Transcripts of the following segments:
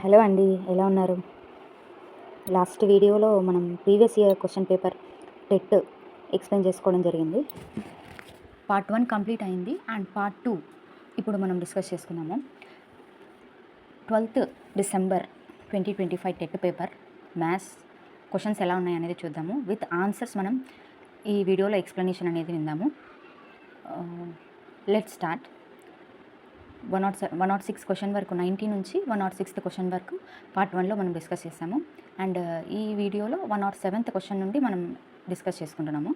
Hello అండి, ఎలా ఉన్నారు? లాస్ట్ వీడియోలో మనం previous year question paper TET explain చేసుకోవడం జరిగింది. పార్ట్ 1 కంప్లీట్ అయింది అండ్ పార్ట్ 2 ఇప్పుడు మనం డిస్కస్ చేసుకున్నాము. 12th December 2025 TET paper maths questions ఎలా ఉన్నాయి అనేది చూద్దాము. విత్ ఆన్సర్స్ మనం ఈ వీడియోలో ఎక్స్ప్లెనేషన్ అనేది విందాము. Let's start. 106 క్వశ్చన్ వరకు 90 నుంచి 106th క్వశ్చన్ వరకు పార్ట్ 1లో మనం డిస్కస్ చేసాము. అండ్ ఈ వీడియోలో 107th క్వశ్చన్ నుండి మనం డిస్కస్ చేసుకుంటున్నాము.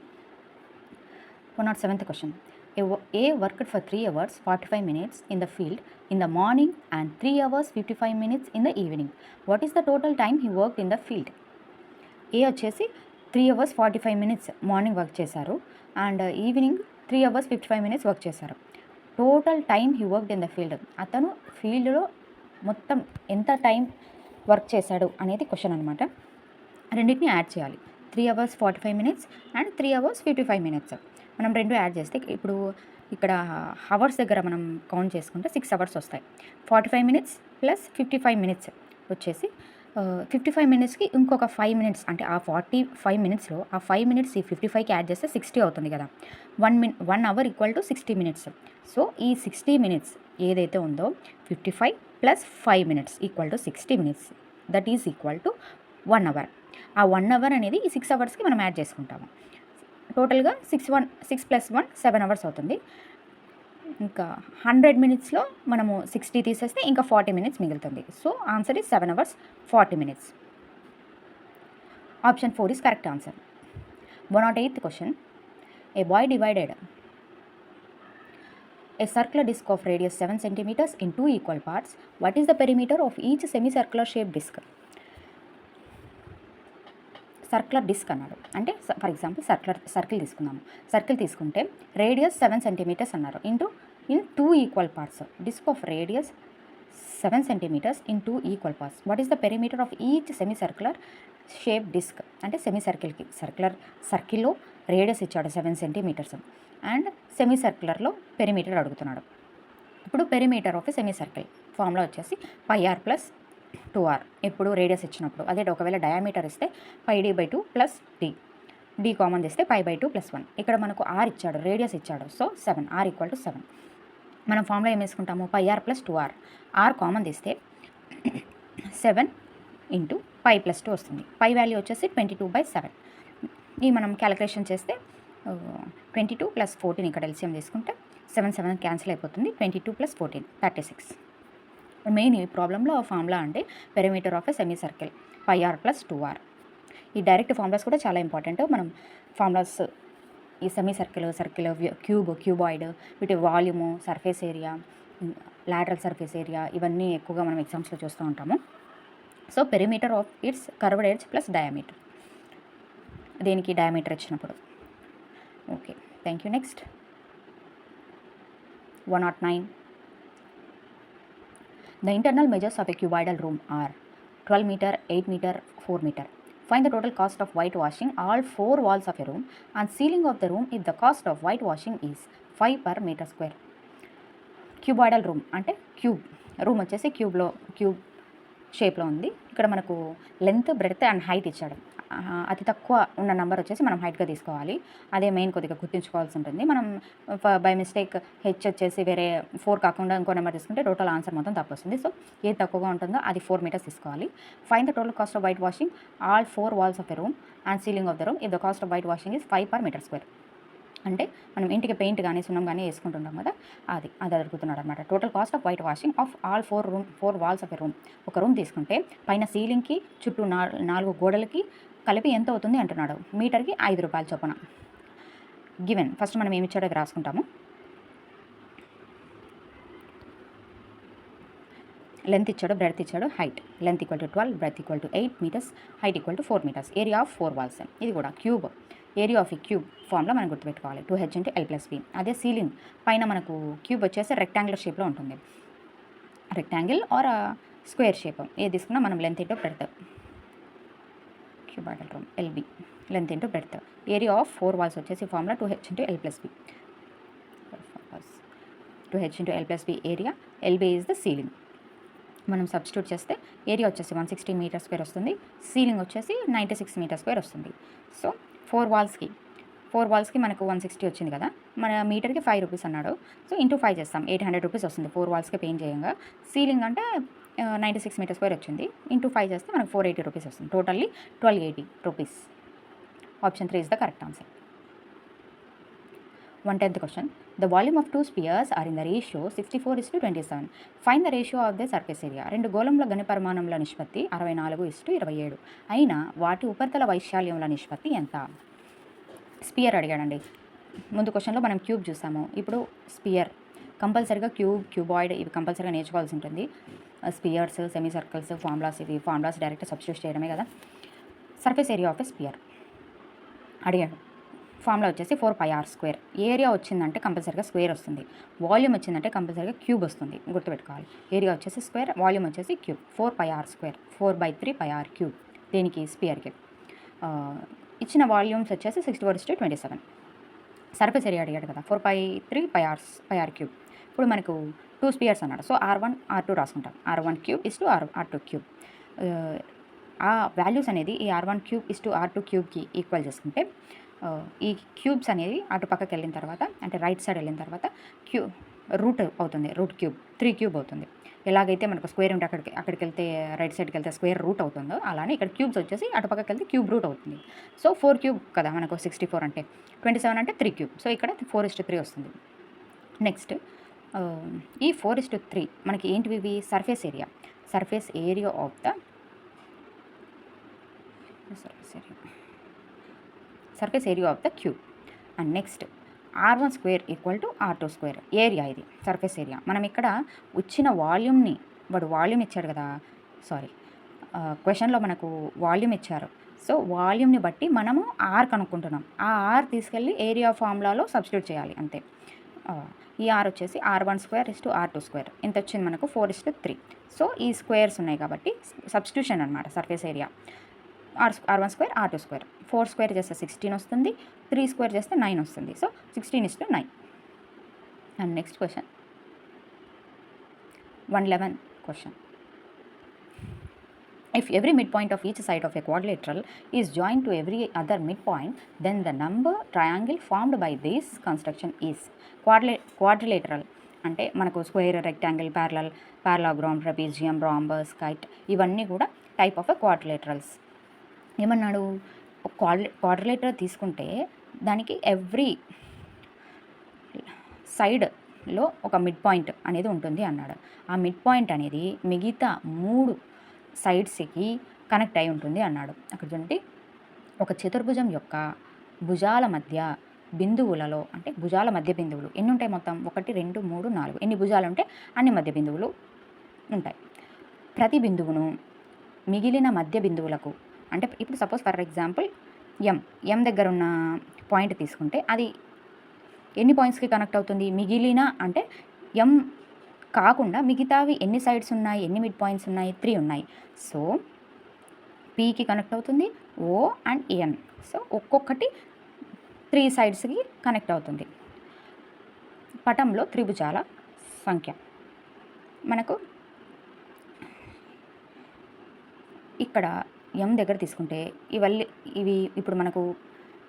107th question. A worked for 3 hours 45 minutes in the field in the morning and 3 hours 55 minutes in the evening. What is the total time he worked in the field? A వచ్చేసి 3 hours 45 minutes morning work చేశారు and evening 3 hours 55 minutes work చేశారు. Total time he worked in the field. అతను ఫీల్డ్లో మొత్తం ఎంత time work చేశాడు అనేది question అనమాట. రెండింటిని యాడ్ చేయాలి. 3 hours 45 minutes and 3 hours 55 minutes. మనం రెండు యాడ్ చేస్తే ఇప్పుడు ఇక్కడ హవర్స్ దగ్గర మనం కౌంట్ చేసుకుంటే 6 hours వస్తాయి. 45 minutes ప్లస్ 55 minutes వచ్చేసి 55 minutesకి ఇంకొక 5 minutes అంటే ఆ 45 minutesలో ఆ 5 minutes ఈ 55కి యాడ్ చేస్తే 60 అవుతుంది కదా. 1 hour equal to 60 minutes. So ఈ 60 minutes ఏదైతే ఉందో 55 plus 5 minutes equal to 60 minutes, that is equal to 1 hour. ఆ 1 hour అనేది ఈ 6 hours మనం యాడ్ చేసుకుంటాము. టోటల్గా 6 ప్లస్ 1 7 hours అవుతుంది. ఇంకా 100 minutesలో మనము 60 తీసేస్తే ఇంకా 40 minutes మిగులుతుంది. So answer is 7 hours 40 minutes. Option 4 is correct answer. 108th question. A boy divided a circular disc of radius 7 centimeters in 2 equal parts. What is the perimeter of each semicircular shaped disc? Circular disc అన్నారు అంటే for example circle తీసుకుందాము. Circle తీసుకుంటే radius 7 centimeters అన్నారు in 2 equal parts. Disc of radius 7 centimeters in 2 equal parts. What is the perimeter of each semicircular shape disc అంటే semi సర్కిల్కి సర్కిల్లో radius ఇచ్చాడు 7 centimeters and semi సర్క్యులర్లో perimeter అడుగుతున్నాడు. ఇప్పుడు perimeter of semicircle formula వచ్చేసి πr plus 2r ఎప్పుడు radius ఇచ్చినప్పుడు. అదే ఒకవేళ డయామీటర్ ఇస్తే πd/2 ప్లస్ డి కామన్ చేస్తే π/2 ప్లస్ 1. ఇక్కడ మనకు r ఇచ్చాడు, రేడియస్ ఇచ్చాడు, సో 7, r ఈక్వల్ టు 7. మనం ఫార్ములా ఏం వేసుకుంటాము? πr plus 2r. r common తీస్తే 7 ఇంటూ π ప్లస్ 2 వస్తుంది. పై వాల్యూ వచ్చేసి 22/7. ఈ మనం క్యాలిక్యులేషన్ చేస్తే 22 ప్లస్ 14 ఇక్కడ ఎల్సిఎం తీసుకుంటే 7 క్యాన్సిల్ అయిపోతుంది. 22 ప్లస్ 14 36. మెయిన్ ఈ ప్రాబ్లంలో ఫార్ములా అంటే perimeter of a semi circle πr plus 2r. ఈ డైరెక్ట్ ఫార్ములాస్ కూడా చాలా ఇంపార్టెంట్. మనం ఫార్ములాస్ ఈ సెమీ సర్కిల్, క్యూబాయిడ్, వీటి volume, surface area, lateral surface area ఇవన్నీ ఎక్కువగా మనం ఎగ్జామ్స్లో చూస్తూ ఉంటాము. So perimeter of it's curved edge plus diameter, దేనికి డయామీటర్ ఇచ్చినప్పుడు. Okay, thank you. Next 109. The internal measures of a cuboidal room are 12 meter, 8 meter, 4 meter. Find the total cost of whitewashing all 4 walls of a room and ceiling of the room if the cost of whitewashing is 5 per meter square. Cuboidal room అంటే room వచ్చేసి cube షేప్లో ఉంది. ఇక్కడ మనకు length, breadth and height ఇచ్చాడు. అతి తక్కువ ఉన్న నెంబర్ వచ్చేసి మనం హైట్గా తీసుకోవాలి. అదే మెయిన్ కొద్దిగా గుర్తుంచుకోవాల్సి ఉంటుంది. మనం బై మిస్టేక్ హెచ్ వచ్చేసి వేరే 4 కాకుండా ఇంకో నెంబర్ తీసుకుంటే టోటల్ ఆన్సర్ మొత్తం తప్పు వస్తుంది. సో ఏది తక్కువగా ఉంటుందో అది 4 meters తీసుకోవాలి. Find the total cost off white washing all 4 walls of a room and ceiling of the room if the cost off white washing is 5 per meter square. అంటే మనం ఇంటికి పెయింట్ కానీ సున్నం కానీ వేసుకుంటుంటాం కదా, అది అడుగుతున్నాడు అనమాట. Total cost off white washing of all 4 walls of a room. ఒక రూమ్ తీసుకుంటే పైన సీలింగ్కి చుట్టూ 4 గోడలకి కలిపి ఎంత అవుతుంది అంటున్నాడు. మీటర్కి 5 రూపాయల చొప్పున. గివెన్ ఫస్ట్ మనం ఏమి ఇచ్చాడో అది రాసుకుంటాము. లెంత్ ఇచ్చాడు, బ్రెడ్త్ ఇచ్చాడు, height. Length equal to 12, breadth equal to 8 meters, height equal to 4 meters. Area of 4 walls. ఇది కూడా క్యూబ్. ఏరియా ఆఫ్ ఈ క్యూబ్ ఫామ్లో మనం గుర్తుపెట్టుకోవాలి 2h × l + b. అదే సీలింగ్ పైన మనకు క్యూబ్ వచ్చేసి రెక్టాంగులర్ షేప్లో ఉంటుంది. రెక్టాంగిల్ ఆర్ స్క్వేర్ షేప్ ఏది తీసుకున్నా మనం length into breadth. Cuboidal room LB, length into breadth. Area of 4 walls వచ్చేసి formula 2h × l + b. 2h × l + b area, LB is the ceiling. మనం సబ్స్టిట్యూట్ చేస్తే area వచ్చేసి 160 metre square వస్తుంది, ceiling వచ్చేసి 96 metre square వస్తుంది. So 4 వాల్స్కి మనకు 160 వచ్చింది కదా, మన మీటర్కి 5 రూపీస్ అన్నాడు. సో ఇంటూ 5 చేస్తాం, 800 రూపీస్ వస్తుంది 4 వాల్స్కి పెయింట్ చేయంగా. సీలింగ్ అంటే 96 మీటర్ స్క్వేర్ వచ్చింది, ఇంటూ 5 చేస్తే మనకు 480 రూపీస్ వస్తుంది. Totally 1280 rupees. Option 3 is the correct answer. 110th question. The volume of two spheres are in the ratio 64:27. Find the ratio of the surface area. రెండు గోళముల ఘనపరిమాణముల నిష్పత్తి 64:27 అయినా వాటి ఉపరితల వైశాల్యముల నిష్పత్తి ఎంత? స్పియర్ అడిగాడండి. ముందు క్వశ్చన్లో మనం క్యూబ్ చూసాము, ఇప్పుడు స్పియర్. కంపల్సరీగా క్యూబాయిడ్ ఇవి కంపల్సరీగా నేర్చుకోవాల్సి ఉంటుంది. Spheres, semicircles, formulas direct substitute చేయడమే కదా. Surface area of a sphere అడిగాడు. ఫార్ములా వచ్చేసి 4πr². ఏరియా వచ్చిందంటే కంపల్సరీగా స్క్వేర్ వస్తుంది, వాల్యూమ్ వచ్చిందంటే కంపల్సరీగా క్యూబ్ వస్తుంది, గుర్తుపెట్టుకోవాలి. ఏరియా వచ్చేసి స్క్వేర్, వాల్యూమ్ వచ్చేసి క్యూబ్. 4πr², 4/3πr³ దేనికి? స్పియర్కి. ఇచ్చిన వాల్యూమ్స్ వచ్చేసి 64:27. సర్ఫేస్ ఏరియా అడిగాడు కదా, 4/3πr³. ఇప్పుడు మనకు 2 స్పియర్స్ అన్నాడు, సో R1 R2 రాసుకుంటాం. R1³ R2³. ఆ వాల్యూస్ అనేది ఈ R1³ R2³ ఈక్వల్ చేసుకుంటే ఈ క్యూబ్స్ అనేది అటు పక్కకి వెళ్ళిన తర్వాత, అంటే రైట్ సైడ్ వెళ్ళిన తర్వాత రూట్ అవుతుంది, రూట్³ 3³ అవుతుంది. ఎలాగైతే మనకు స్క్వేర్ ఉంటే అక్కడికి వెళ్తే రైట్ సైడ్కి వెళ్తే స్క్వేర్ రూట్ అవుతుందో, అలానే ఇక్కడ క్యూబ్స్ వచ్చేసి అటు పక్కకి వెళ్తే క్యూబ్ రూట్ అవుతుంది. సో 4³ కదా మనకు 64 అంటే, 27 అంటే 3³. సో ఇక్కడ 4:3 వస్తుంది. నెక్స్ట్ ఈ 4:3 మనకి ఏంటివి? Surface area of the surface area of the cube. And next R1² = R2². Area ఇది సర్ఫేస్ ఏరియా. మనం ఇక్కడ వచ్చిన వాల్యూమ్ని, వాడు వాల్యూమ్ ఇచ్చాడు కదా, క్వశ్చన్లో మనకు వాల్యూమ్ ఇచ్చారు. సో వాల్యూమ్ని బట్టి మనము R కనుక్కుంటున్నాం. ఆ R తీసుకెళ్ళి ఏరియా ఫార్ములాలో సబ్స్టిట్యూట్ చేయాలి అంతే. ఈ R వచ్చేసి R1² R2². ఎంత వచ్చింది మనకు? 4:3. సో ఈ స్క్వేర్స్ ఉన్నాయి కాబట్టి సబ్స్టిట్యూషన్ అనమాట సర్ఫేస్ ఏరియా. R1² R2². 4² చేస్తే 16 వస్తుంది, 3² చేస్తే 9 వస్తుంది. So 16:9. And next question 111 question. If every midpoint of each side of a quadrilateral is joined to every other midpoint, then the number triangle formed by this construction is. Quadrilateral అంటే మనకు square, rectangle, parallelogram, trapezium, rhombus, kite ఇవన్నీ కూడా type of quadrilaterals. ఏమన్నాడు? Quadrilateral తీసుకుంటే దానికి every సైడ్లో ఒక mid point అనేది ఉంటుంది అన్నాడు. ఆ మిడ్ పాయింట్ అనేది మిగతా 3 సైడ్స్కి కనెక్ట్ అయి ఉంటుంది అన్నాడు. అక్కడ చూడండి, ఒక చతుర్భుజం యొక్క భుజాల మధ్య బిందువులలో, అంటే భుజాల మధ్య బిందువులు ఎన్ని ఉంటాయి మొత్తం? 1 2 3 4. ఎన్ని భుజాలు ఉంటే అన్ని మధ్య బిందువులు ఉంటాయి. ప్రతి బిందువును మిగిలిన మధ్య బిందువులకు, అంటే ఇప్పుడు సపోజ్ ఫర్ ఎగ్జాంపుల్ ఎం దగ్గర ఉన్న పాయింట్ తీసుకుంటే అది ఎన్ని పాయింట్స్కి కనెక్ట్ అవుతుంది? మిగిలిన అంటే ఎం కాకుండా మిగతావి ఎన్ని సైడ్స్ ఉన్నాయి, ఎన్ని మిడ్ పాయింట్స్ ఉన్నాయి? 3 ఉన్నాయి. సో పీకి కనెక్ట్ అవుతుంది, ఓ అండ్ ఎన్. సో ఒక్కొక్కటి 3 సైడ్స్కి కనెక్ట్ అవుతుంది. పటంలో త్రిభుజాల సంఖ్య మనకు ఇక్కడ ఎం దగ్గర తీసుకుంటే ఇవి ఇప్పుడు మనకు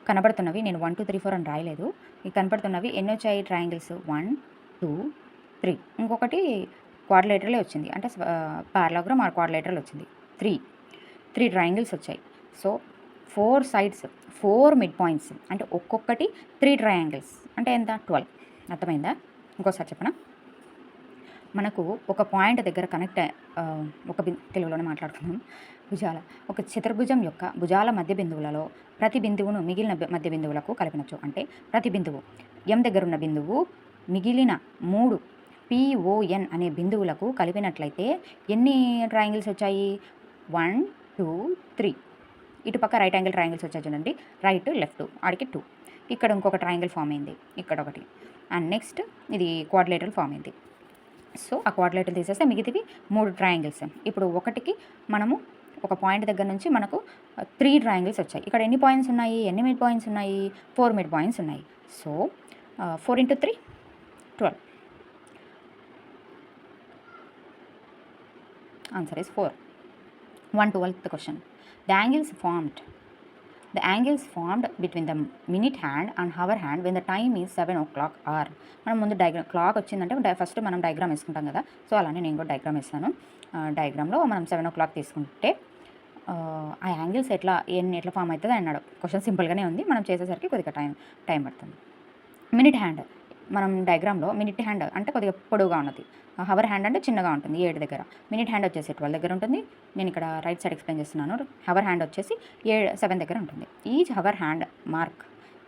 కనబడుతున్నవి, నేను 1 2 3 4 అని రాయలేదు, ఇవి కనబడుతున్నవి ఎన్ని వచ్చాయి? ట్రయాంగిల్స్ 1 2 3. ఇంకొకటి క్వాడ్రిలేటరలే వచ్చింది, అంటే పారలాగ్రామ్ ఆర్ క్వాడ్రిలేటరల్ వచ్చింది. 3 ట్రయాంగిల్స్ వచ్చాయి. సో 4 సైడ్స్ 4 మిడ్ పాయింట్స్, అంటే ఒక్కొక్కటి 3 ట్రయాంగిల్స్ అంటే ఎంత? 12. అర్థమైందా? ఇంకోసారి చెప్పనా? మనకు ఒక పాయింట్ దగ్గర కనెక్ట్ తెలుగులోనే మాట్లాడుకుందాం. ఒక చతుర్భుజం యొక్క భుజాల మధ్య బిందువులలో ప్రతి బిందువును మిగిలిన మధ్య బిందువులకు కలిపినచ్చు. అంటే ప్రతి బిందువు ఎం దగ్గర ఉన్న బిందువు మిగిలిన 3 PON అనే బిందువులకు కలిపినట్లయితే ఎన్ని ట్రయాంగిల్స్ వచ్చాయి? 1 2 3. ఇటు పక్క రైట్ యాంగిల్ ట్రయాంగిల్స్ వచ్చాయి చూడండి, రైట్ లెఫ్ట్, ఆడికి 2. ఇక్కడ ఇంకొక ట్రయాంగిల్ ఫామ్ అయింది, ఇక్కడ ఒకటి. అండ్ నెక్స్ట్ ఇది క్వాడ్రిలేటరల్ ఫామ్ అయింది. సో ఆ క్వాడ్రిలేటరల్ తీసేస్తే మిగతావి 3 ట్రయాంగిల్స్. ఇప్పుడు ఒకటికి మనము ఒక పాయింట్ దగ్గర నుంచి మనకు 3 ట్రయాంగిల్స్ వచ్చాయి. ఇక్కడ ఎన్ని పాయింట్స్ ఉన్నాయి? ఎన్ని మిడ్ పాయింట్స్ ఉన్నాయి? 4 మిడ్ పాయింట్స్ ఉన్నాయి. So 4 × 3 12. Answer is 4. 112th question. The angles formed between the minute hand and hour hand when the time is 7 o'clock are. మనం ముందు క్లాక్ వచ్చిందంటే ఫస్ట్ మనం డయాగ్రామ్ వేసుకుంటాం కదా, సో అలానే నేను కూడా డయాగ్రామ్ వేస్తాను. డయాగ్రామ్లో మనం 7 o'clock తీసుకుంటే ఆ యాంగిల్స్ ఎట్లా ఫామ్ అవుతుంది అన్నాడు. క్వశ్చన్ సింపుల్గానే ఉంది, మనం చేసేసరికి కొద్దిగా టైం పడుతుంది. మినిట్ హ్యాండ్, మనం డయాగ్రామ్లో మినిట్ హ్యాండ్ అంటే కొద్దిగా పొడవుగా ఉన్నది, హవర్ హ్యాండ్ అంటే చిన్నగా ఉంటుంది 7 దగ్గర, మినిట్ హ్యాండ్ వచ్చేసి 12 దగ్గర ఉంటుంది. నేను ఇక్కడ రైట్ సైడ్ ఎక్స్ప్లెయిన్ చేస్తున్నాను. హవర్ హ్యాండ్ వచ్చేసి 7 దగ్గర ఉంటుంది. ఈచ్ హవర్ హ్యాండ్ మార్క్,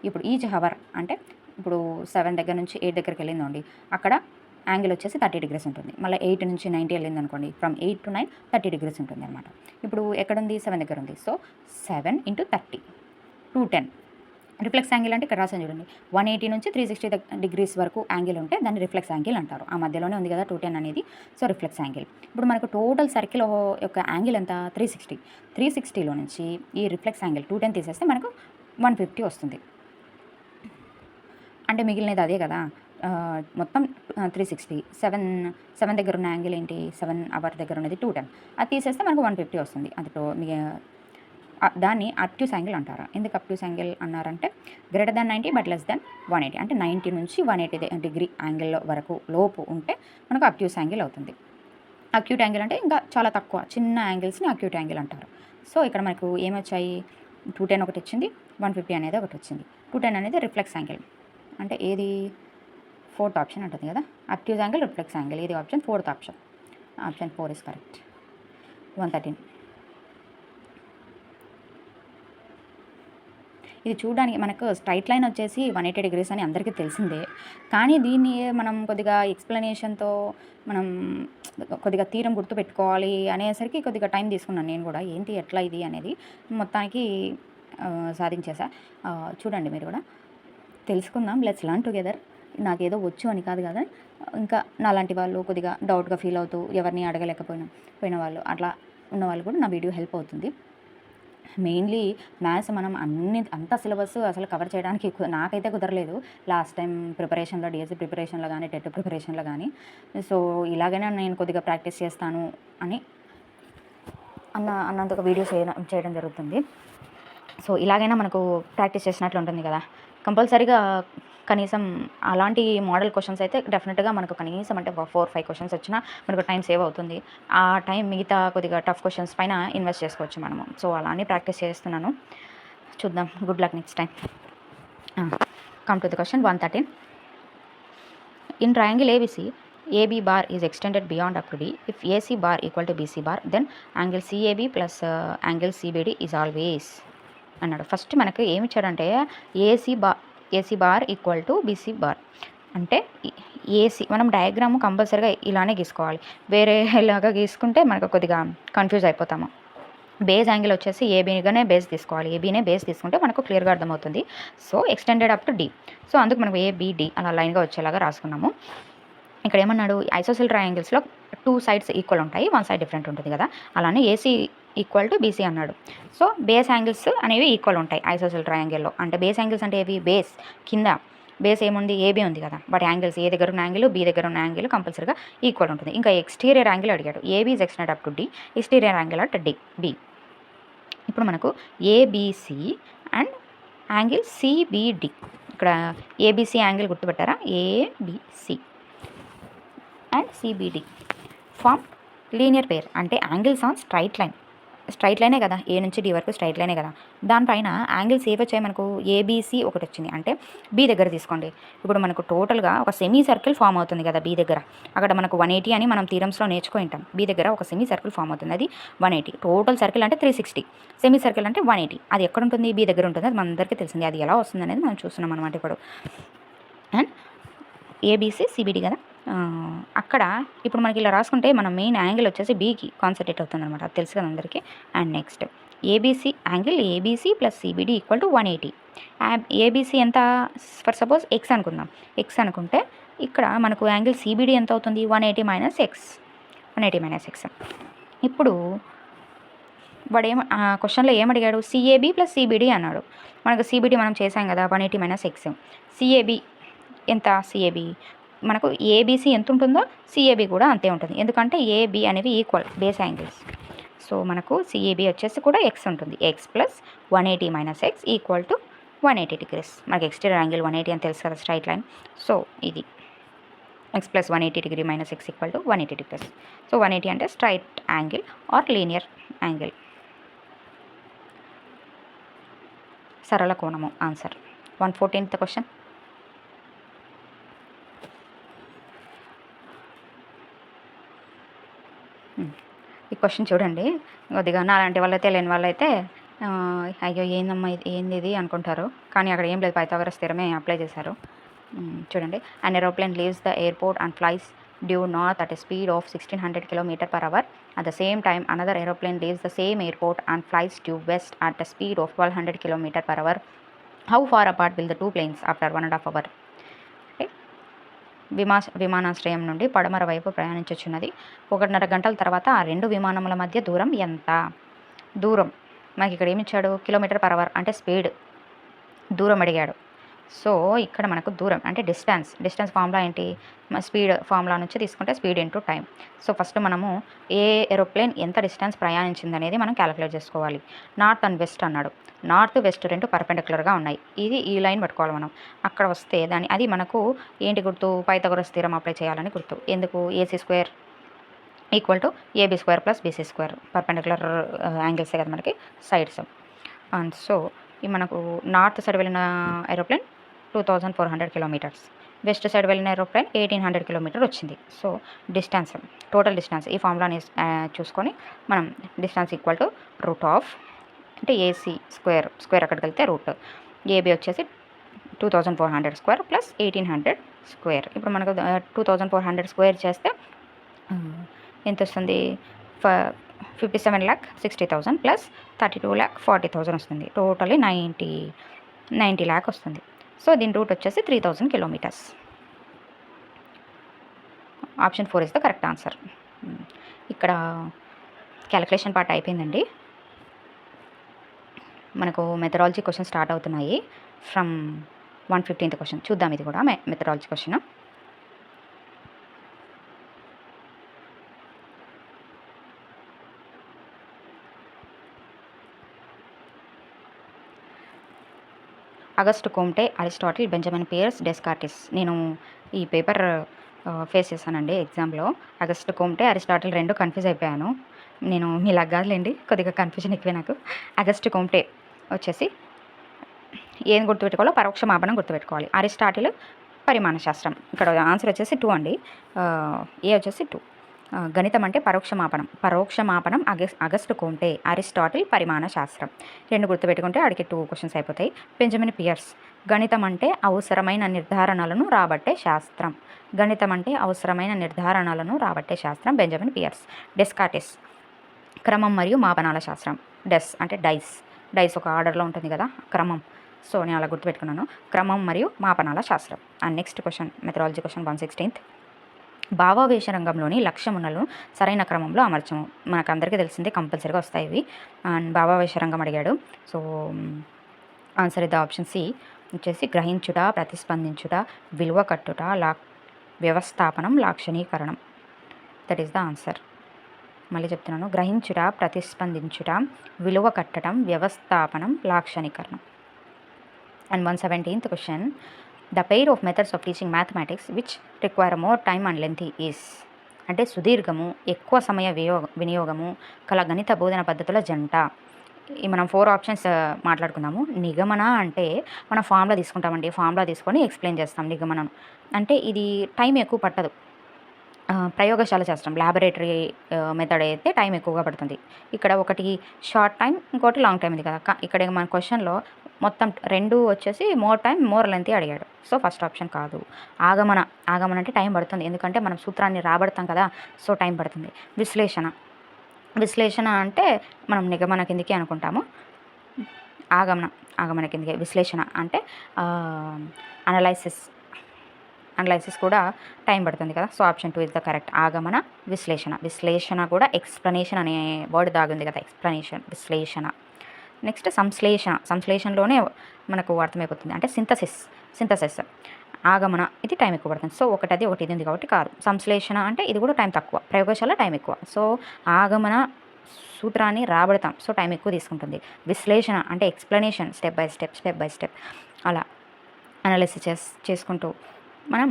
ఇప్పుడు ఈచ్ హవర్ అంటే ఇప్పుడు 7 దగ్గర నుంచి 8 దగ్గరికి వెళ్ళిందండి, అక్కడ యాంగిల్ వచ్చేసి 30 degrees ఉంటుంది. మళ్ళీ 8 నుంచి 90 వెళ్ళింది అనుకోండి, ఫ్రమ్ 8 to 9 30 degrees ఉంటుంది అనమాట. ఇప్పుడు ఎక్కడుంది? 7 దగ్గర ఉంది. సో 7 × 30 210. రిఫ్లెక్స్ యాంగిల్ అంటే ఇక్కడ రాసాను చూడండి, 180 నుంచి 360 degrees వరకు యాంగిల్ ఉంటే దాన్ని రిఫ్లెక్స్ యాంగిల్ అంటారు. ఆ మధ్యలోనే ఉంది కదా 210 అనేది, సో రిఫ్లెక్స్ యాంగిల్. ఇప్పుడు మనకు టోటల్ సర్కిల్ యొక్క యాంగిల్ ఎంత? 360. 360లో నుంచి ఈ రిఫ్లెక్స్ యాంగిల్ 210 తీసేస్తే మనకు 150 వస్తుంది. అంటే మిగిలినది అదే కదా, మొత్తం 360. 7 దగ్గర ఉన్న యాంగిల్ ఏంటి? 7 అవర్ దగ్గర ఉన్నది 210, అది తీసేస్తే మనకు 150 వస్తుంది. అది దాన్ని అబ్ట్యూస్ యాంగిల్ అంటారు. ఎందుకు అబ్ట్యూస్ యాంగిల్ అన్నారంటే greater than 90 but less than 180, అంటే 90 నుంచి 180 డిగ్రీ యాంగిల్ వరకు లోపు ఉంటే మనకు అబ్ట్యూస్ యాంగిల్ అవుతుంది. అక్యూట్ యాంగిల్ అంటే ఇంకా చాలా తక్కువ చిన్న యాంగిల్స్ని అక్యూట్ యాంగిల్ అంటారు. సో ఇక్కడ మనకు ఏమొచ్చాయి? 210 ఒకటి వచ్చింది, 150 అనేది ఒకటి వచ్చింది. 210 అనేది రిఫ్లెక్స్ యాంగిల్, అంటే ఏది? 4th ఆప్షన్ ఉంటుంది కదా, అబ్ట్యూస్ యాంగిల్ రిఫ్లెక్స్ యాంగిల్, ఇది option 4th option. Option 4 is correct. 113. ఇది చూడడానికి మనకు స్ట్రైట్ లైన్ వచ్చేసి 180 degrees అని అందరికీ తెలిసిందే, కానీ దీన్ని మనం కొద్దిగా ఎక్స్ప్లెనేషన్తో మనం కొద్దిగా తీరం గుర్తుపెట్టుకోవాలి అనేసరికి కొద్దిగా టైం తీసుకున్నాను నేను కూడా, ఏంటి ఎట్లా ఇది అనేది మొత్తానికి సాధించేసా. చూడండి మీరు కూడా తెలుసుకుందాం, లెట్స్ లర్న్ టుగెదర్. నాకేదో వచ్చు అని కాదు కదా, ఇంకా నాలాంటి వాళ్ళు కొద్దిగా డౌట్గా ఫీల్ అవుతూ ఎవరిని అడగలేకపోయిన వాళ్ళు అట్లా ఉన్న వాళ్ళు కూడా నా వీడియో హెల్ప్ అవుతుంది. మెయిన్లీ మ్యాథ్స్ మనం అంత సిలబస్ అసలు కవర్ చేయడానికి నాకైతే కుదరలేదు లాస్ట్ టైం ప్రిపరేషన్లో, డిఎస్సి ప్రిపరేషన్లో కానీ టెట్ ప్రిపరేషన్లో కానీ. సో ఇలాగైనా నేను కొద్దిగా ప్రాక్టీస్ చేస్తాను అని అన్నంతగా వీడియోస్ చేయడం జరుగుతుంది. సో ఇలాగైనా మనకు ప్రాక్టీస్ చేసినట్లు ఉంటుంది కదా. కంపల్సరీగా కనీసం అలాంటి మోడల్ క్వశ్చన్స్ అయితే డెఫినెట్గా మనకు కనీసం అంటే 4-5 క్వశ్చన్స్ వచ్చినా మనకు టైం సేవ్ అవుతుంది. ఆ టైం మిగతా కొద్దిగా టఫ్ క్వశ్చన్స్ పైన ఇన్వెస్ట్ చేసుకోవచ్చు మనము. సో అలానే ప్రాక్టీస్ చేస్తున్నాను, చూద్దాం. Good luck next time. Come to the question 113. In triangle ABC, AB bar is extended beyond up to D. If AC bar equal to BC bar, then angle CAB plus angle CBD is always అన్నాడు. First మనకు ఏమి ఇచ్చాడంటే AC bar equal to BC bar అంటే AC మనం diagram కంపల్సరీగా ఇలానే గీసుకోవాలి, వేరే ఇలాగా గీసుకుంటే మనకు కొద్దిగా కన్ఫ్యూజ్ అయిపోతాము. బేస్ యాంగిల్ వచ్చేసి ఏబీగానే బేస్ తీసుకోవాలి, ఏబీనే బేస్ తీసుకుంటే మనకు క్లియర్గా అర్థమవుతుంది. So extended up to D, so అందుకు మనం ఏబిడి అలా లైన్గా వచ్చేలాగా రాసుకున్నాము. ఇక్కడ ఏమన్నాడు? ఐసోసెల్ ట్రయాంగిల్స్లో 2 sides ఈక్వల్ ఉంటాయి, 1 side డిఫరెంట్ ఉంటుంది కదా, అలానే ఏసీ ఈక్వల్ టు బీసీ అన్నాడు. సో బేస్ యాంగిల్స్ అనేవి ఈక్వల్ ఉంటాయి ఐసోసెల్ ట్రయాంగిల్లో. అంటే బేస్ యాంగిల్స్ అంటే ఏవి? బేస్ కింద బేస్ ఏముంది? ఏబీ ఉంది కదా, బట్ యాంగిల్స్ ఏ దగ్గర ఉన్న యాంగిల్ బీ దగ్గర ఉన్న యాంగిల్ కంపల్సరీగా ఈక్వల్ ఉంటుంది. ఇంకా ఎక్స్టీరియర్ యాంగిల్ అడిగాడు. AB is extended up to D, exterior angle at D B. ఇప్పుడు మనకు ఏబీసీ అండ్ యాంగిల్ సిబిడి, ఇక్కడ ఏబీసీ యాంగిల్ గుర్తుపెట్టారా? ABC and CBD form linear pair, అంటే యాంగిల్స్ ఆన్ స్ట్రైట్ లైనే కదా, ఏ నుంచి డి వరకు స్ట్రైట్ లైనే కదా. దానిపైన యాంగిల్స్ ఏవి వచ్చాయి మనకు? ఏబీసీ ఒకటి వచ్చింది, అంటే బీ దగ్గర తీసుకోండి. ఇప్పుడు మనకు టోటల్గా ఒక సెమీ సర్కిల్ ఫామ్ అవుతుంది కదా బీ దగ్గర, అక్కడ మనకు 180 అని మనం థీరమ్స్లో నేర్చుకుంటాం. బీ దగ్గర ఒక సెమీ సర్కిల్ ఫామ్ అవుతుంది, అది 180. టోటల్ సర్కిల్ అంటే 360, సెమీ సర్కిల్ అంటే 180. అది ఎక్కడ ఉంటుంది? బీ దగ్గర ఉంటుంది, అది మనందరికీ తెలిసింది. అది ఎలా వస్తుంది అనేది మనం చూస్తున్నాం అనమాట ఇప్పుడు. అండ్ ఏబీసీ సిబిడి కదా, అక్కడ ఇప్పుడు మనకి ఇలా రాసుకుంటే మన మెయిన్ యాంగిల్ వచ్చేసి బీకి కాన్సన్ట్రేట్ అవుతుంది అనమాట, అది తెలుసు కదా అందరికీ. And next ABC angle ABC plus CBD equal to 180. ABC ఎంత? ఫర్ సపోజ్ ఎక్స్ అనుకుందాం. ఎక్స్ అనుకుంటే ఇక్కడ మనకు యాంగిల్ సిబిడి ఎంత అవుతుంది? 180 మైనస్ ఎక్స్. ఇప్పుడు వాడు క్వశ్చన్లో ఏమడిగాడు? సిఏబి ప్లస్ సిబిడి అన్నాడు. మనకు సిబిడి మనం చేసాం కదా, 180 మైనస్ ఎక్స్. సిఏబి ఎంత? సిఏబి మనకు ఏబీసీ ఎంత ఉంటుందో సిఏబి కూడా అంతే ఉంటుంది, ఎందుకంటే ఏబి అనేవి ఈక్వల్ బేస్ యాంగిల్స్. సో మనకు సిఏబి వచ్చేసి కూడా ఎక్స్ ఉంటుంది, X plus 180 minus X equal to 180 degrees. మనకి ఎక్స్టీరియర్ యాంగిల్ 180 అని తెలుసు కదా, స్ట్రైట్ లైన్. సో ఇది X plus 180 degree minus X equal to 180 degrees. So 180 అంటే straight angle or linear angle, సరళ కోణము. Answer 114th question. ఈ క్వశ్చన్ చూడండి, కొద్దిగా నాలాంటి వాళ్ళైతే లేని వాళ్ళైతే అయ్యో ఏందమ్మా ఏంది ఇది అనుకుంటారు, కానీ అక్కడ ఏం లేదు, పైథాగరస్ థియరమే అప్లై చేశారు. చూడండి, an aeroplane leaves the airport and flies due north at a speed of 1600 km/h. At the same time, another aeroplane leaves the same airport and flies due west at a speed of 1200 km/h. How far apart will the two planes after 1.5 hours? విమానాశ్రయం నుండి పడమర వైపు ప్రయాణించుచున్నది. 1.5 గంటల తర్వాత ఆ రెండు విమానముల మధ్య దూరం ఎంత? దూరం మనకి ఇక్కడ ఏమి ఇచ్చాడు, km/h అంటే స్పీడ్, దూరం అడిగాడు. సో ఇక్కడ మనకు దూరం అంటే డిస్టెన్స్ ఫార్ములా ఏంటి, స్పీడ్ ఫార్ములా నుంచి తీసుకుంటే speed into time. So first మనము ఏ ఏరోప్లేన్ ఎంత డిస్టెన్స్ ప్రయాణించింది అనేది మనం క్యాలిక్యులేట్ చేసుకోవాలి. నార్త్ అండ్ వెస్ట్ అన్నాడు, నార్త్ వెస్ట్ రెండు పర్పెండిక్యులర్గా ఉన్నాయి, ఇది ఈ లైన్ పట్టుకోవాలి మనం. అక్కడ వస్తే అది మనకు ఏంటి గుర్తు, పైథాగరస్ థియరం అప్లై చేయాలని గుర్తు. ఎందుకు, AC square equal to AB square plus BC square, perpendicular యాంగిల్సే కదా మనకి సైడ్స్. అండ్ సో ఈ మనకు నార్త్ సైడ్ వెళ్ళిన ఏరోప్లేన్ 2400 కిలోమీటర్స్, వెస్ట్ సైడ్ వెళ్ళిన ఏరోప్లేన్ 1800 కిలోమీటర్ వచ్చింది. సో డిస్టెన్స్, టోటల్ డిస్టెన్స్ ఈ ఫార్ములాని చూసుకొని మనం distance equal to root of అంటే AC స్క్వేర్ అక్కడికి వెళ్తే రూట్, AB వచ్చేసి 2400 స్క్వేర్ ప్లస్ 1800 స్క్వేర్. ఇప్పుడు మనకు 2400 స్క్వేర్ చేస్తే ఎంత వస్తుంది, 57,60,000 ప్లస్ 32,40,000 వస్తుంది, టోటల్లీ 90 lakh వస్తుంది. సో దీని రూట్ వచ్చేసి 3000 kilometres. Option 4 is the correct answer. ఇక్కడ క్యాలిక్యులేషన్ పార్ట్ అయిపోయిందండి. మనకు మెథడాలజీ క్వశ్చన్ స్టార్ట్ అవుతున్నాయి ఫ్రమ్ 115th క్వశ్చన్. చూద్దాం, ఇది కూడా methodology question. Auguste Comte, Aristotle, Benjamin Peirce, Descartes. నేను ఈ పేపర్ ఫేస్ చేశానండి ఎగ్జామ్లో. అగస్ట్ కోమ్టే, అరిస్టాటిల్ రెండు కన్ఫ్యూజ్ అయిపోయాను నేను. మీలా కాదులేండి, కొద్దిగా కన్ఫ్యూజన్ ఎక్కువే నాకు. అగస్ట్ కోమ్టే వచ్చేసి ఏం గుర్తుపెట్టుకోవాలో, పరోక్ష మాపనం గుర్తుపెట్టుకోవాలి. అరిస్టాటిల్ పరిమాణ శాస్త్రం, ఇక్కడ ఆన్సర్ వచ్చేసి 2 అండి, ఏ వచ్చేసి 2. గణితం అంటే పరోక్ష మాపనం అగస్ట్ కోమ్టే, అరిస్టాటిల్ పరిమాణ శాస్త్రం. రెండు గుర్తుపెట్టుకుంటే ఆడికి 2 క్వశ్చన్స్ అయిపోతాయి. బెంజమిన్ పియర్స్, గణితం అంటే అవసరమైన నిర్ధారణలను రాబట్టే శాస్త్రం. Benjamin Peirce. డెస్కార్టిస్, క్రమం మరియు మాపనాల శాస్త్రం. డెస్ అంటే డైస్ ఒక ఆర్డర్లో ఉంటుంది కదా క్రమం, సో నేను అలా గుర్తుపెట్టుకున్నాను, క్రమం మరియు మాపనాల శాస్త్రం. And next question, methodology question 116th. భావావేశ రంగంలోని లక్ష్యములను సరైన క్రమంలో అమర్చము. మనకు అందరికీ తెలిసిందే, కంపల్సరీగా వస్తాయి ఇవి. అండ్ భావావేశ రంగం అడిగాడు. సో ఆన్సర్ ఇది ఆప్షన్ సి వచ్చేసి గ్రహించుట, ప్రతిస్పందించుట, విలువ కట్టుట, వ్యవస్థాపనం, లాక్షణీకరణం. That is the answer. మళ్ళీ చెప్తున్నాను, గ్రహించుట, ప్రతిస్పందించుట, విలువ కట్టడం, వ్యవస్థాపనం, లాక్షణీకరణం. And 117th question. The pair of methods of teaching mathematics which require more time and length is. అంటే సుదీర్ఘము, ఎక్కువ సమయ వినియోగము కల గణిత బోధన పద్ధతుల జంట. మనం 4 ఆప్షన్స్ మాట్లాడుకుందాము. నిగమన అంటే మనం ఫార్ములా తీసుకుంటామండి, ఫార్ములా తీసుకొని ఎక్స్ప్లెయిన్ చేస్తాం. నిగమనం అంటే ఇది టైం ఎక్కువ పట్టదు. ప్రయోగశాల శాస్త్రం, ల్యాబొరేటరీ మెథడ్ అయితే టైం ఎక్కువగా పడుతుంది. ఇక్కడ ఒకటి షార్ట్ టైం, ఇంకోటి లాంగ్ టైం ఉంది కదా. ఇక్కడ మన క్వశ్చన్లో మొత్తం 2 వచ్చేసి మోర్ టైం మోర్ లెంత్ అడిగాడు. సో ఫస్ట్ ఆప్షన్ కాదు. ఆగమన అంటే టైం పడుతుంది, ఎందుకంటే మనం సూత్రాన్ని రాబడతాం కదా, సో టైం పడుతుంది. విశ్లేషణ అంటే మనం నిగమన కిందికి అనుకుంటాము, ఆగమన కిందికి. విశ్లేషణ అంటే అనలైసిస్ కూడా టైం పడుతుంది కదా, so option 2 is the correct. ఆగమన, విశ్లేషణ కూడా ఎక్స్ప్లెనేషన్ అనే వర్డ్ దాగుంది కదా, ఎక్స్ప్లెనేషన్, విశ్లేషణ. నెక్స్ట్ సంశ్లేషణలోనే మనకు అర్థమైపోతుంది, అంటే సింథసిస్. ఆగమన ఇది టైం ఎక్కువ పడుతుంది. సో ఒకటి ఇది ఉంది కాబట్టి కాదు. సంశ్లేషణ అంటే ఇది కూడా టైం తక్కువ, ప్రయోగశాల టైం ఎక్కువ. సో ఆగమన సూత్రాన్ని రాబడతాం, సో టైం ఎక్కువ తీసుకుంటుంది. విశ్లేషణ అంటే ఎక్స్ప్లెనేషన్, స్టెప్ బై స్టెప్ అలా అనాలిసిస్ చేసుకుంటూ మనం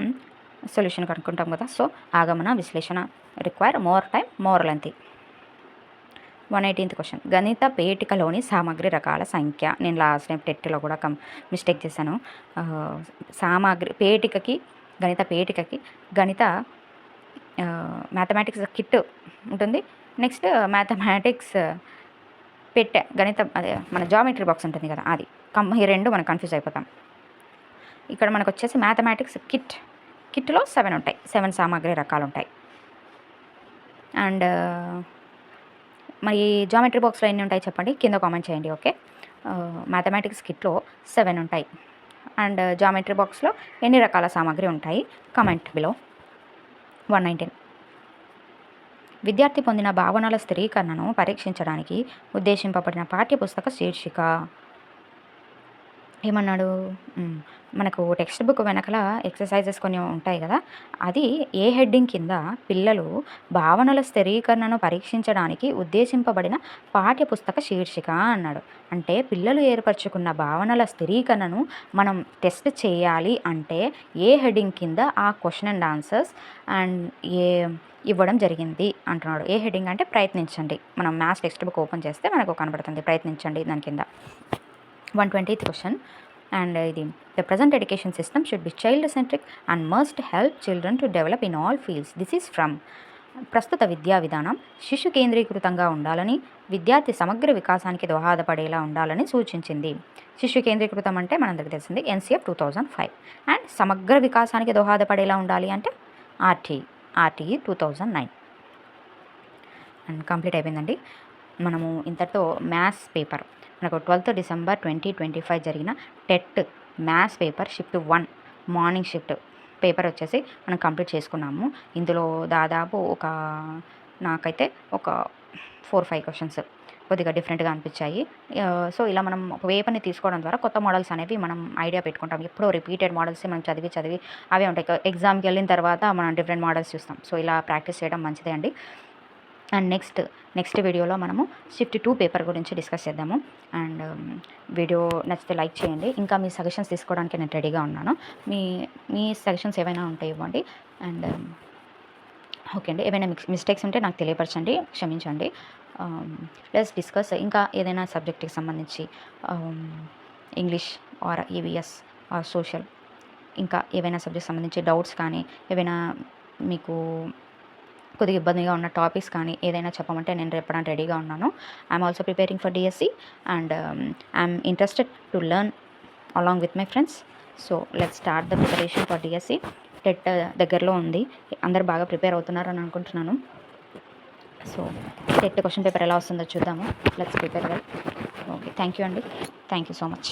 సొల్యూషన్ కనుక్కుంటాం కదా. సో ఆగమన విశ్లేషణ require more time, more length. 118th question, గణిత పేటికలోని సామాగ్రి రకాల సంఖ్య. నేను లాస్ట్ టైం టెట్లో కూడా మిస్టేక్ చేశాను. సామాగ్రి పేటికకి, గణిత పేటికకి గణిత మ్యాథమెటిక్స్ కిట్ ఉంటుంది. నెక్స్ట్ మ్యాథమెటిక్స్ పెట్టె, గణిత అదే మన జామెట్రీ బాక్స్ ఉంటుంది కదా, అది ఈ రెండు మనం కన్ఫ్యూజ్ అయిపోతాం. ఇక్కడ మనకు వచ్చేసి మ్యాథమెటిక్స్ కిట్లో 7 ఉంటాయి, 7 సామాగ్రి రకాలు ఉంటాయి. అండ్ మరి జామెట్రీ బాక్స్లో ఎన్ని ఉంటాయి చెప్పండి, కింద కామెంట్ చేయండి. ఓకే, మ్యాథమెటిక్స్ కిట్లో 7 ఉంటాయి. అండ్ జామెట్రీ బాక్స్లో ఎన్ని రకాల సామాగ్రి ఉంటాయి, కమెంట్ బిలో. 119, విద్యార్థి పొందిన భావనల స్థిరీకరణను పరీక్షించడానికి ఉద్దేశింపబడిన పాఠ్యపుస్తక శీర్షిక. ఏమన్నాడు, మనకు టెక్స్ట్ బుక్ వెనకల ఎక్సర్సైజెస్ కొన్ని ఉంటాయి కదా, అది ఏ హెడ్డింగ్ కింద పిల్లలు భావనల స్థిరీకరణను పరీక్షించడానికి ఉద్దేశింపబడిన పాఠ్యపుస్తక శీర్షిక అన్నాడు. అంటే పిల్లలు ఏర్పరచుకున్న భావనల స్థిరీకరణను మనం టెస్ట్ చేయాలి అంటే ఏ హెడ్డింగ్ కింద ఆ క్వశ్చన్ అండ్ ఆన్సర్స్ అండ్ ఇవ్వడం జరిగింది అంటున్నాడు. ఏ హెడ్డింగ్ అంటే ప్రయత్నించండి. మనం మ్యాథ్స్ టెక్స్ట్ బుక్ ఓపెన్ చేస్తే మనకు కనబడుతుంది ప్రయత్నించండి దాని కింద. 120th క్వశ్చన్, అండ్ ఇది the present education system should be child centric and must help children to develop in all fields. This is from. ప్రస్తుత విద్యా విధానం శిశు కేంద్రీకృతంగా ఉండాలని, విద్యార్థి సమగ్ర వికాసానికి దోహదపడేలా ఉండాలని సూచించింది. శిశు కేంద్రీకృతం అంటే మనందరికీ తెలిసింది NCF 2005. అండ్ సమగ్ర వికాసానికి దోహదపడేలా ఉండాలి అంటే RTE 2009. అండ్ కంప్లీట్ అయిపోయిందండి. మనము ఇంతటితో మ్యాథ్స్ పేపర్, మనకు 12th December 2025 జరిగిన TET maths paper shift 1 morning shift paper వచ్చేసి మనం కంప్లీట్ చేసుకున్నాము. ఇందులో దాదాపు నాకైతే ఒక 4-5 క్వశ్చన్స్ కొద్దిగా డిఫరెంట్గా అనిపించాయి. సో ఇలా మనం ఒక పేపర్ని తీసుకోవడం ద్వారా కొత్త మోడల్స్ అనేవి మనం ఐడియా పెట్టుకుంటాం. ఎప్పుడో రిపీటెడ్ మోడల్స్ మనం చదివి అవే ఉంటాయి. ఎగ్జామ్కి వెళ్ళిన తర్వాత మనం డిఫరెంట్ మోడల్స్ చూస్తాం. సో ఇలా ప్రాక్టీస్ చేయడం మంచిదే అండి. అండ్ నెక్స్ట్ వీడియోలో మనము షిఫ్ట్ 2 పేపర్ గురించి డిస్కస్ చేద్దాము. అండ్ వీడియో నచ్చితే లైక్ చేయండి. ఇంకా మీ సజెషన్స్ తీసుకోవడానికి నేను రెడీగా ఉన్నాను. మీ సజెషన్స్ ఏవైనా ఉంటే ఇవ్వండి. అండ్ ఓకే అండి, ఏవైనా మిస్టేక్స్ ఉంటే నాకు తెలియపరచండి, క్షమించండి. లెట్స్ డిస్కస్ ఇంకా ఏదైనా సబ్జెక్ట్కి సంబంధించి English or EVS or social, ఇంకా ఏవైనా సబ్జెక్ట్ సంబంధించి డౌట్స్ కానీ, ఏవైనా మీకు కొద్దిగా ఇబ్బందిగా ఉన్న టాపిక్స్ కానీ ఏదైనా చెప్పమంటే నేను చెప్పడానికి రెడీగా ఉన్నాను. I'm also preparing for DSC and I'm interested to learn along with my friends. So let's start the preparation for DSC. TET దగ్గరలో ఉంది, అందరు బాగా ప్రిపేర్ అవుతున్నారని అనుకుంటున్నాను. సో టెట్ క్వశ్చన్ పేపర్ ఎలా వస్తుందో చూద్దాము. Let's prepare well. Okay, thank you అండి, థ్యాంక్ యూ సో మచ్.